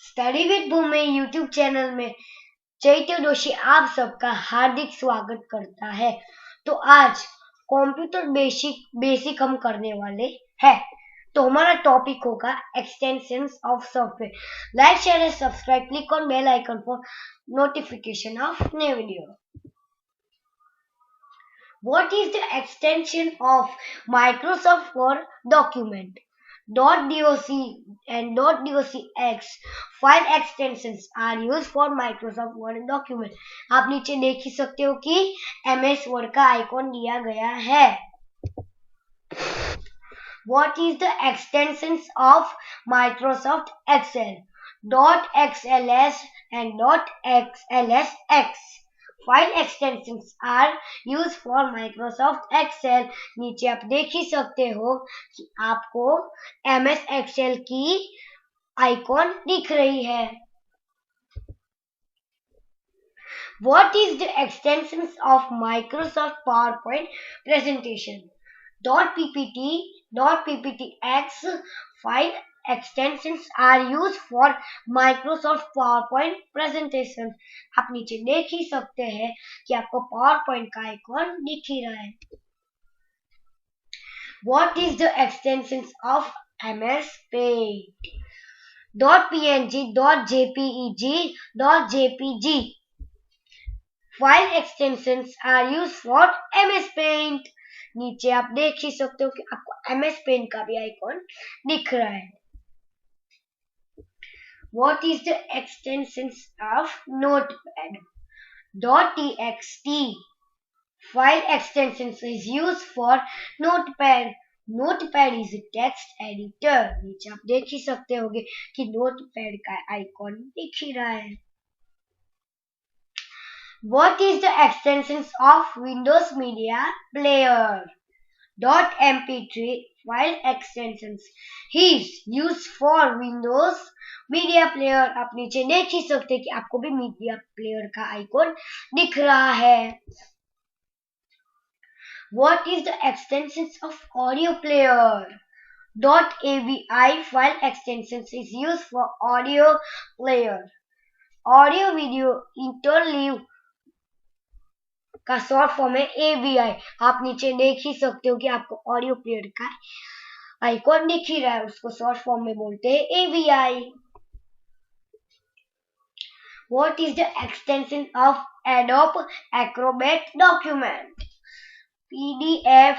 Study with Bhumi YouTube channel में चैत्य जोशी आप सबका हार्दिक स्वागत करता है। तो आज कंप्यूटर बेसिक हम करने वाले हैं। तो हमारा टॉपिक होगा extensions of software. Like share and subscribe, click on bell icon for notification of new video. What is the extension of Microsoft Word document? .doc and .docx file extensions are used for Microsoft Word document. आप नीचे देख ही सकते हो कि MS Word का icon दिया गया है। What is the extensions of Microsoft Excel? .xls and .xlsx file extensions are use for Microsoft Excel. नीचे आप देख ही सकते हो कि आपको MS एक्सेल की आइकॉन दिख रही है। What is the extensions of Microsoft PowerPoint presentation? .ppt, .pptx file extensions are used for Microsoft PowerPoint presentation. आप नीचे देख ही सकते हैं कि आपको PowerPoint का आइकॉन दिख ही रहा है। What is the extensions of MS Paint? .png, .jpeg, .jpg file extensions are used for MS Paint. नीचे आप देख ही सकते हो कि आपको MS Paint का भी आइकॉन दिख रहा है। What is the extensions of Notepad? .txt file extensions is used for Notepad. Notepad is a text editor. नीचे आप देख ही सकते होंगे कि Notepad का आइकॉन दिख ही रहा है। What is the extensions of Windows Media Player? .mp3 file extensions is used for Windows Media Player. आप नीचे देख ही सकते हैं कि आपको भी मीडिया प्लेयर का आइकॉन दिख रहा है। What is the extensions of Audio Player? .avi file extensions is used for Audio Player. Audio Video Interleave का शॉर्ट फॉर्म है AVI। आप नीचे देख ही सकते हो कि आपको ऑडियो प्लेयर का आइकॉन दिख ही रहा है, उसको शॉर्ट फॉर्म में बोलते हैं AVI। What is the extension of Adobe Acrobat document? .pdf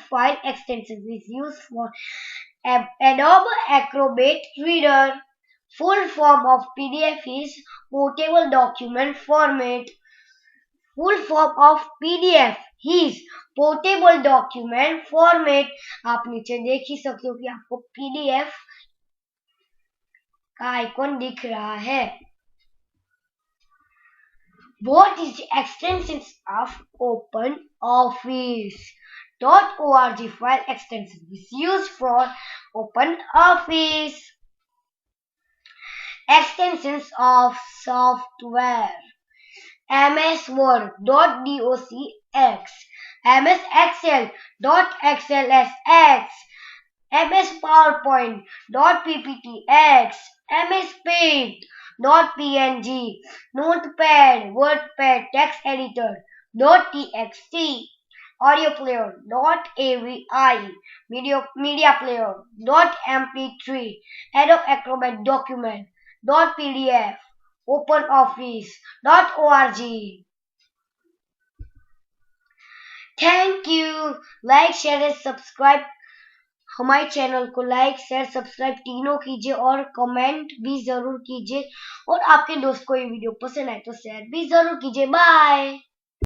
file extension is used for Adobe Acrobat Reader. Full form of PDF is portable document format. Full form of PDF is portable document format. आप नीचे देख ही सकते हो कि आपको PDF का icon दिख रहा है। What is the extensions of OpenOffice? .org file extension is used for OpenOffice. Extensions of software. MS Word .docx, MS Excel .xlsx, MS PowerPoint .pptx, MS Paint .png, Notepad, WordPad text editor .txt, Audio Player .avi, Media Player .mp3, Adobe Acrobat document .pdf, OpenOffice.org. Thank you. Like share and subscribe, हमारे channel को like share subscribe तीनों कीजिए और comment भी जरूर कीजिए, और आपके दोस्त को ये वीडियो पसंद आए तो शेयर भी जरूर कीजिए। बाय।